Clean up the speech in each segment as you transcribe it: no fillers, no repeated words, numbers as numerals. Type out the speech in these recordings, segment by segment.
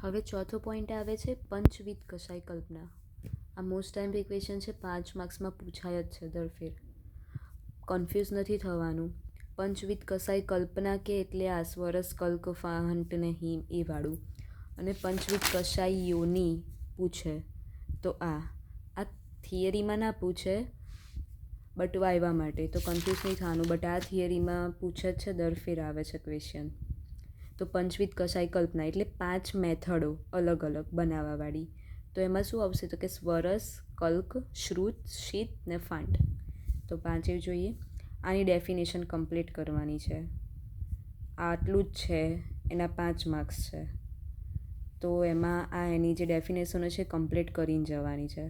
હવે ચોથો પોઈન્ટ આવે છે પંચવિધ કશાય કલ્પના. આ મોસ્ટ ટાઈમ ક્વેશ્ચન છે, 5 માર્ક્સમાં પૂછાય જ છે દરફેર. કન્ફ્યુઝ નથી થવાનું. પંચવિધ કશાય કલ્પના કે એટલે આ સ્વરસ કલ્ક ફાહંટ નહીં એ વાળું. અને પંચવિધ કશાય યોની પૂછે તો આ થિયરીમાં ના પૂછે બટ વાયવા માટે, તો કન્ફ્યુઝ નહીં થવાનું. બટ આ થિયરીમાં પૂછે જ છે, દરફેર આવે છે ક્વેશ્ચન. તો પંચવિધ કશાય કલ્પના એટલે 5 મેથડો અલગ અલગ બનાવવાવાળી. તો એમાં શું આવશે તો કે સ્વરસ, કલ્ક, શ્રુત, શીત ને ફાંટ. તો 5 જોઈએ. આની ડેફિનેશન કમ્પ્લીટ કરવાની છે. આટલું જ છે, એના 5 માર્ક્સ છે. તો એમાં આ એની જે ડેફિનેશનો છે કમ્પ્લીટ કરીને જવાની છે,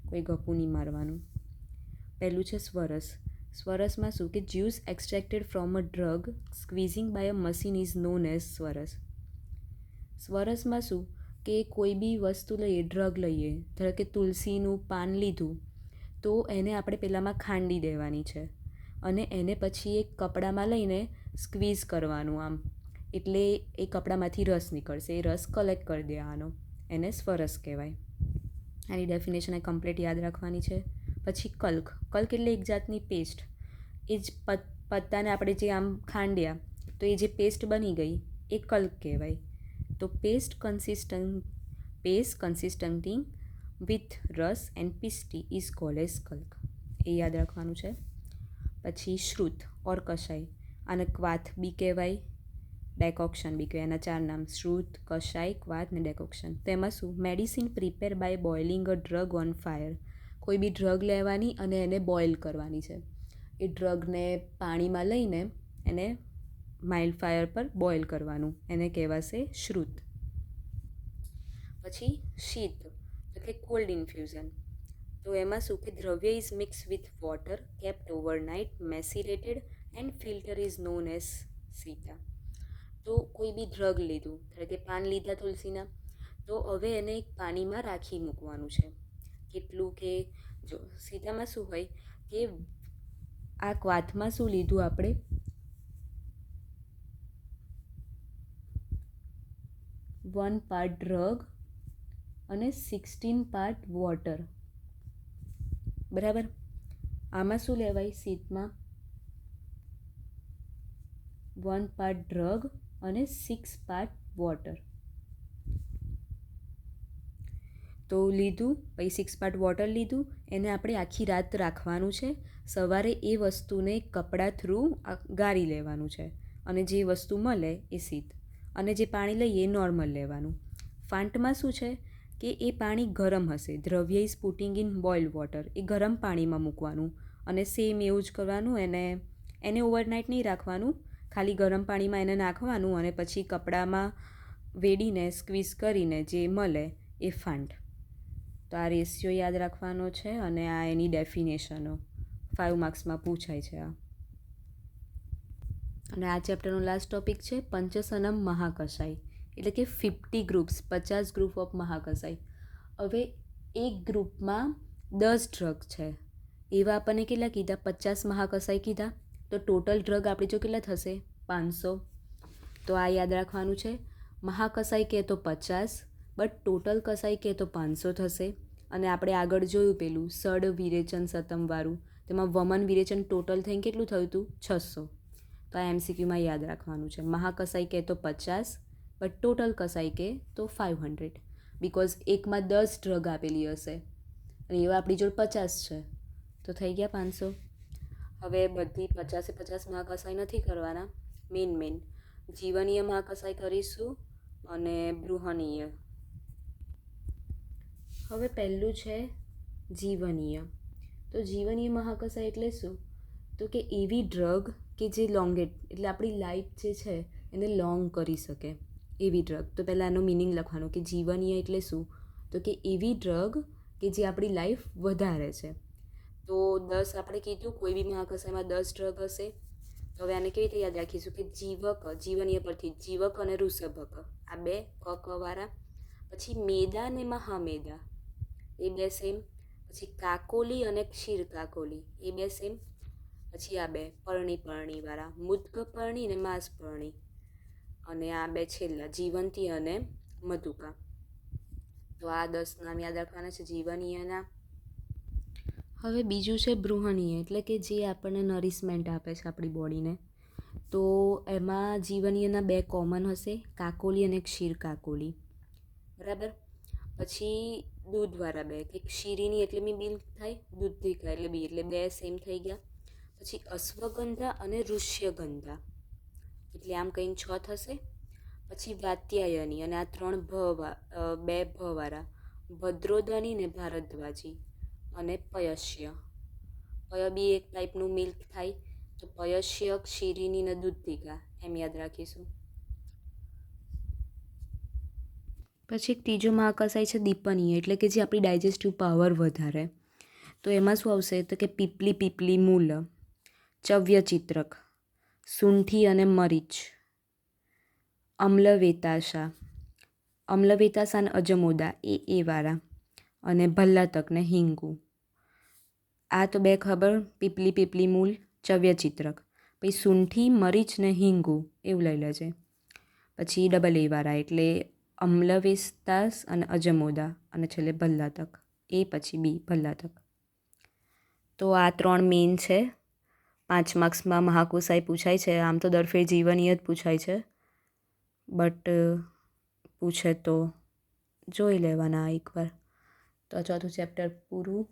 કોઈ ગપું નહીં મારવાનું. પહેલું છે સ્વરસ. સ્વરસમાં શું કે juice extracted from a drug squeezing by a machine is known as swaras. સ્વરસમાં શું કે કોઈ બી વસ્તુ લઈએ, ડ્રગ લઈએ, ધારો કે તુલસીનું પાન લીધું, તો એને આપણે પહેલાંમાં ખાંડી દેવાની છે અને એને પછી એક કપડામાં લઈને સ્ક્વીઝ કરવાનું આમ, એટલે એ કપડામાંથી રસ નીકળશે. એ રસ કલેક્ટ કરી દેવાનો, એને સ્વરસ કહેવાય. આની ડેફિનેશન એ કમ્પ્લીટ યાદ રાખવાની છે. પછી કલ્ક. કલ્ક એટલે એક જાતની પેસ્ટ. એ જ પત્તાને આપણે જે આમ ખાંડ્યા તો એ જે પેસ્ટ બની ગઈ એ કલ્ક કહેવાય. તો પેસ્ટ કન્સિસ્ટન્ટિંગ વિથ રસ એન્ડ પિસ્ટી ઇઝ કોલ્ડ એઝ કલ્ક. એ યાદ રાખવાનું છે. પછી શ્રુત ઓર કશાય. આને ક્વાથ બી કહેવાય, ડેકોક્શન બી કહેવાય. એના 4 નામ: શ્રુત, કશાય, ક્વાથ ને ડેકોક્શન. તેમાં શું medicine prepare by boiling a drug on fire. કોઈ બી ડ્રગ લેવાની અને એને બોઇલ કરવાની છે. એ ડ્રગને પાણીમાં લઈને એને માઇલ્ડ ફાયર પર બોઇલ કરવાનું, એને કહેવાશે શ્રુત. પછી શીત એટલે કોલ્ડ ઇન્ફ્યુઝન. તો એમાં શું કે dravya is mix with water kept overnight macerated and filter is known as sita. તો કોઈ બી ડ્રગ લીધું, ધારો કે પાન લીધા તુલસીના, તો હવે એને એક પાણીમાં રાખી મૂકવાનું છે. કેટલું કે જો સીતામાં શું હોય કે આ ક્વાથમાં શું લીધું આપણે, 1 પાર્ટ ડ્રગ અને 16 પાર્ટ વોટર, બરાબર. આમાં શું લેવાય શીતમાં 1 પાર્ટ ડ્રગ અને 6 પાર્ટ વોટર. તો લીધું, પછી 6 પાર્ટ વોટર લીધું, એને આપણે આખી રાત રાખવાનું છે. સવારે એ વસ્તુને કપડાં થ્રુ ગાળી લેવાનું છે અને જે વસ્તુ મળે એ શીત, અને જે પાણી લઈએ એ નોર્મલ લેવાનું. ફાંટમાં શું છે કે એ પાણી ગરમ હશે. Dravya is putting in boiled water. એ ગરમ પાણીમાં મૂકવાનું અને સેમ એવું જ કરવાનું. એને ઓવરનાઇટ નહીં રાખવાનું, ખાલી ગરમ પાણીમાં એને નાખવાનું અને પછી કપડામાં વેડીને સ્ક્વીઝ કરીને જે મળે એ ફાંટ. તો આ રેશિયો યાદ રાખવાનો છે અને આ એની ડેફિનેશનો 5 માર્ક્સમાં પૂછાય છે આ. અને આ ચેપ્ટરનો લાસ્ટ ટોપિક છે પંચસનમ મહાકશાય, એટલે કે 50 ગ્રુપ્સ, 50 ગ્રુપ ઓફ મહાકશાય. હવે એક ગ્રુપમાં 10 ડ્રગ છે, એવા આપણને કેટલા કીધા? 50 મહાકશાય કીધા. તો ટોટલ ડ્રગ આપણી જો કેટલા થશે? 500. તો આ યાદ રાખવાનું છે. મહાકશાય કહે તો 50, બટ ટોટલ કશાય કહે તો 500 થશે. અને આપણે આગળ જોયું પેલું સડ વિરેચન સતમવાળું, તેમાં વમન વિરેચન ટોટલ થઈને કેટલું થયું હતું? 600. તો આ MCQમાં યાદ રાખવાનું છે. મહાકશાય કહે તો 50, બટ ટોટલ કશાય કહે તો 500, બિકોઝ એકમાં 10 ડ્રગ આપેલી હશે અને એવા આપણી જોડે 50 છે, તો થઈ ગયા 500. હવે બધી 50 મહાકશાય નથી કરવાના. મેન જીવનીય મહાકશાય કરીશું અને બૃહનીય. હવે પહેલું છે જીવનીય. તો જીવનીય મહાકશાય એટલે શું? તો કે એવી ડ્રગ કે જે લોંગેટ, એટલે આપણી લાઈફ જે છે એને લોંગ કરી શકે એવી ડ્રગ. તો પહેલાં એનો મિનિંગ લખવાનો કે જીવનીય એટલે શું? તો કે એવી ડ્રગ કે જે આપણી લાઈફ વધારે છે. તો 10 આપણે કીધું, કોઈ બી મહાકશાયમાં 10 ડ્રગ હશે. તો હવે આને કેવી રીતે યાદ રાખીશું કે જીવક, જીવનીય પરથી જીવક અને વૃષભક, આ 2 કવાળા. પછી મેદા અને મહામેદા એ 2 સેમ. પછી કાકોલી અને ક્ષીર કાકોલી એ 2 સેમ. પછી આ 2 પર્ણીવાળા, મુદ્ગપર્ણી અને માંસપર્ણી. અને આ 2 છેલ્લા જીવંતી અને મધુકા. તો આ 10 નામ યાદ રાખવાના છે જીવનીયના. હવે બીજું છે બૃહણીય, એટલે કે જે આપણને નરિશમેન્ટ આપે છે આપણી બોડીને. તો એમાં જીવનીયના 2 કોમન હશે, કાકોલી અને ક્ષીર કાકોલી, બરાબર. પછી દૂધવાળા 2, કે ક્ષીરીની એટલે મિલ્ક થાય, દૂધિકા એટલે બી, એટલે 2 સેમ થઈ ગયા. પછી અશ્વગંધા અને ઋષ્યગંધા, એટલે આમ કંઈ 6 થશે. પછી વાત્યાયની, અને આ 3 2 ભવાળા, ભદ્રોદની ને ભારદ્વાજી, અને પયસ્ય. પય બી એક ટાઈપનું મિલ્ક થાય, તો પયસ્ય, ક્ષીરીની ને દૂધિકા, એમ યાદ રાખીશું. પછી એક ત્રીજો મહાકસાય છે દીપનીય, એટલે કે જે આપણી ડાયજેસ્ટિવ પાવર વધારે. તો એમાં શું આવશે, તો કે પીપલી મૂલ, ચવ્યચિત્રક, સૂંઠી અને મરીચ, અમ્લવેતાશા અને અજમોદા એ વાળા, અને ભલ્લાતક ને હિંગુ. આ તો 2 ખબર, પીપલી મૂલ, ચવ્યચિત્રક. પછી સૂંઠી, મરીચ ને હિંગુ એવું લઈ લેજે. પછી ડબલ એ વાળા, એટલે અમ્લવેતાસ અને અજમોદા, અને છેલ્લે ભલ્લાતક, એ પછી બી ભલ્લાતક. તો આ 3 મેઇન છે. 5 માર્ક્સમાં મહાકોસાય પૂછાય છે. આમ તો દર ફેર જીવનીય જ પૂછાય છે, બટ પૂછે તો જોઈ લેવાના એકવાર. તો આ 4થું ચેપ્ટર પૂરું.